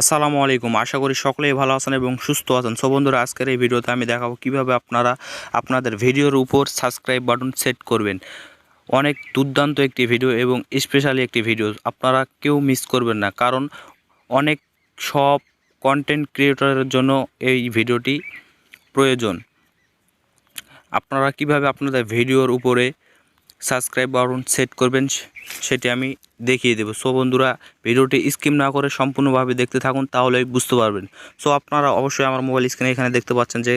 আসসালামু আলাইকুম। আশা করি সকলেই ভালো আছেন এবং সুস্থ আছেন। সো বন্ধুরা, আজকের এই ভিডিওতে আমি দেখাবো কিভাবে আপনারা আপনাদের ভিডিওর উপর সাবস্ক্রাইব বাটন সেট করবেন। অনেক দুর্দান্ত একটি ভিডিও এবং স্পেশালি একটি ভিডিও, আপনারা কেউ মিস করবেন না, কারণ অনেক সব কন্টেন্ট ক্রিয়েটরের জন্য এই ভিডিওটি প্রয়োজন। আপনারা কিভাবে আপনাদের ভিডিওর উপরে সাবস্ক্রাইব বাটন সেট করবেন সেটি আমি দেখিয়ে দেবো। সো বন্ধুরা, ভিডিওটি স্কিপ না করে সম্পূর্ণভাবে দেখতে থাকুন, তাহলেই বুঝতে পারবেন। সো আপনারা অবশ্যই আমার মোবাইল স্ক্রিনে এখানে দেখতে পাচ্ছেন যে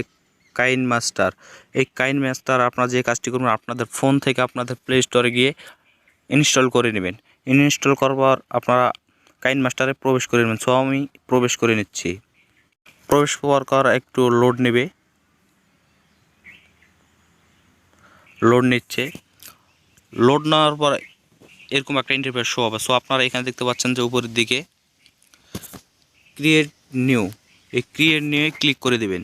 কাইন মাস্টার। এই কাইন মাস্টার আপনারা যে কাজটি করবেন, আপনাদের ফোন থেকে আপনাদের প্লে স্টোরে গিয়ে ইনস্টল করে নেবেন। ইনস্টল করার পর আপনারা কাইন মাস্টারে প্রবেশ করে নেবেন। সো আমি প্রবেশ করে নিচ্ছি। প্রবেশ করার পর একটু লোড নেবে, লোড নিচ্ছে। লোড নেওয়ার পর এরকম একটা ইন্টারফেস শো হবে। সো আপনারা এখানে দেখতে পাচ্ছেন যে উপরের দিকে ক্রিয়েট নিউ, এই ক্রিয়েট নিউয়ে ক্লিক করে দেবেন।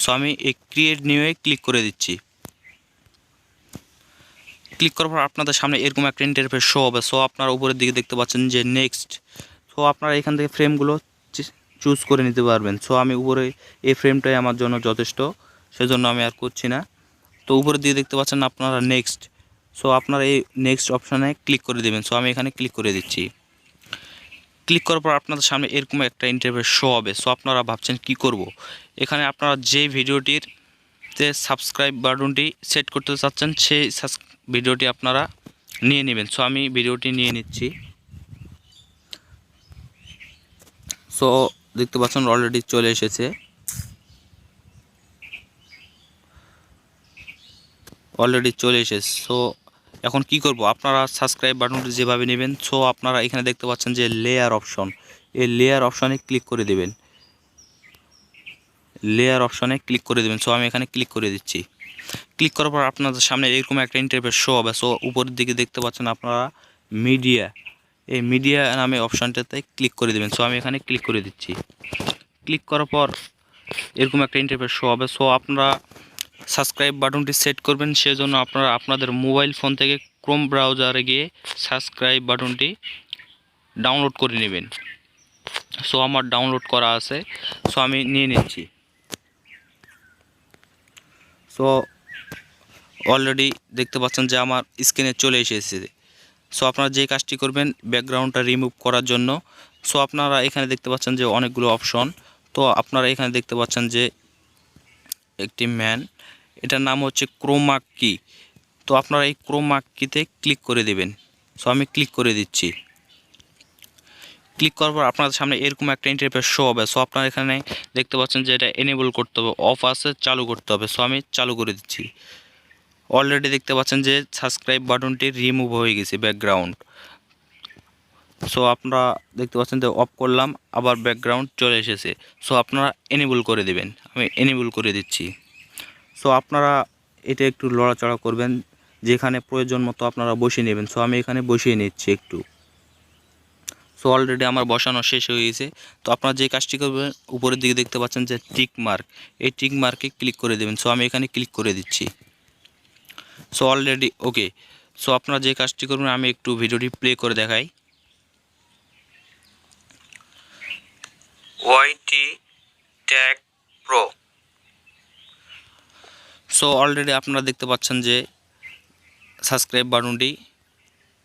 সো আমি এই ক্রিয়েট নিউয়ে ক্লিক করে দিচ্ছি। ক্লিক করার পর আপনাদের সামনে এরকম একটা ইন্টারফেস শো হবে। সো আপনারা উপরের দিকে দেখতে পাচ্ছেন যে নেক্সট। সো আপনারা এখান থেকে ফ্রেমগুলো চুজ করে নিতে পারবেন। সো আমি উপরে এই ফ্রেমটাই আমার জন্য যথেষ্ট, সেজন্য আমি আর করছি না। তো উপরের দিকে দেখতে পাচ্ছেন আপনারা নেক্সট। সো আপনারা এই নেক্সট অপশানে ক্লিক করে দেবেন। সো আমি এখানে ক্লিক করে দিচ্ছি। ক্লিক করার পর আপনাদের সামনে এরকম একটা ইন্টারফেস শো হবে। সো আপনারা ভাবছেন কি করব, এখানে আপনারা যে ভিডিওটির সাবস্ক্রাইব বাটনটি সেট করতে চাচ্ছেন সেই ভিডিওটি আপনারা নিয়ে নেবেন। সো আমি ভিডিওটি নিয়ে নিচ্ছি। সো দেখতে পাচ্ছেন অলরেডি চলে এসেছে। সো এখন কি করব, আপনারা সাবস্ক্রাইব বাটনটি যেভাবে নেবেন। সো আপনারা এখানে দেখতে পাচ্ছেন যে লেয়ার অপশন, এই লেয়ার অপশনে ক্লিক করে দেবেন। সো আমি এখানে ক্লিক করে দিচ্ছি। ক্লিক করার পর আপনাদের সামনে এরকম একটা ইন্টারফেস শো হবে। সো উপরের দিকে দেখতে পাচ্ছেন আপনারা মিডিয়া, এই মিডিয়া নামে অপশানটাতে ক্লিক করে দেবেন। সো আমি এখানে ক্লিক করে দিচ্ছি। ক্লিক করার পর এরকম একটা ইন্টারফেস শো হবে। সো আপনারা সাবস্ক্রাইব বাটনটি সেট করবেন, সেজন্য আপনারা আপনাদের মোবাইল ফোন থেকে ক্রোম ব্রাউজারে গিয়ে সাবস্ক্রাইব বাটনটি ডাউনলোড করে নেবেন। সো আমার ডাউনলোড করা আছে, সো আমি নিয়ে নিচ্ছি। সো অলরেডি দেখতে পাচ্ছেন যে আমার স্ক্রিনে চলে এসেছে। সো আপনারা যে কাজটি করবেন ব্যাকগ্রাউন্ডটা রিমুভ করার জন্য, সো আপনারা এখানে দেখতে পাচ্ছেন যে অনেকগুলো অপশন। তো আপনারা এখানে দেখতে পাচ্ছেন যে একটি ম্যান, এটার নাম হচ্ছে ক্রোমা কি। তো আপনারা এই ক্রোমা কিতে ক্লিক করে দেবেন। সো আমি ক্লিক করে দিচ্ছি। ক্লিক করার পর আপনাদের সামনে এরকম একটা ইন্টারফেস শো হবে। সো আপনারা এখানে দেখতে পাচ্ছেন যে এটা এনেবল করতে হবে, অফ আছে, চালু করতে হবে। সো আমি চালু করে দিচ্ছি। অলরেডি দেখতে পাচ্ছেন যে সাবস্ক্রাইব বাটনটি রিমুভ হয়ে গেছে ব্যাকগ্রাউন্ড। সো আপনারা দেখতে পাচ্ছেন যে অফ করলাম, আবার ব্যাকগ্রাউন্ড চলে এসেছে। সো আপনারা এনেবল করে দেবেন। আমি এনেবল করে দিচ্ছি। সো আপনারা এটা একটু লড়াচড়া করবেন, যেখানে প্রয়োজন মতো আপনারা বসিয়ে নেবেন। সো আমি এখানে বসিয়ে নিচ্ছি একটু। সো অলরেডি আমার বসানো শেষ হয়ে গেছে। তো আপনারা যে কাজটি করবেন, উপরের দিকে দেখতে পাচ্ছেন যে টিক মার্ক, এই টিক মার্কে ক্লিক করে দেবেন। সো আমি এখানে ক্লিক করে দিচ্ছি। সো অলরেডি ওকে। সো আপনারা যে কাজটি করবেন, আমি একটু ভিডিওটি প্লে করে দেখাই। ওয়াইটি ট্যাগ প্রো। সো অলরেডি আপনারা দেখতে পাচ্ছেন যে সাবস্ক্রাইব বাটনটি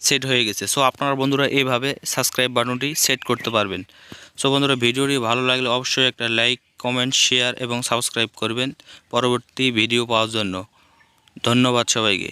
সেট হয়ে গেছে। সো আপনারা বন্ধুরা এইভাবে সাবস্ক্রাইব বাটনটি সেট করতে পারবেন। সো বন্ধুরা, ভিডিওটি ভালো লাগলে অবশ্যই একটা লাইক, কমেন্ট, শেয়ার এবং সাবস্ক্রাইব করবেন পরবর্তী ভিডিও পাওয়ার জন্য। ধন্যবাদ সবাইকে।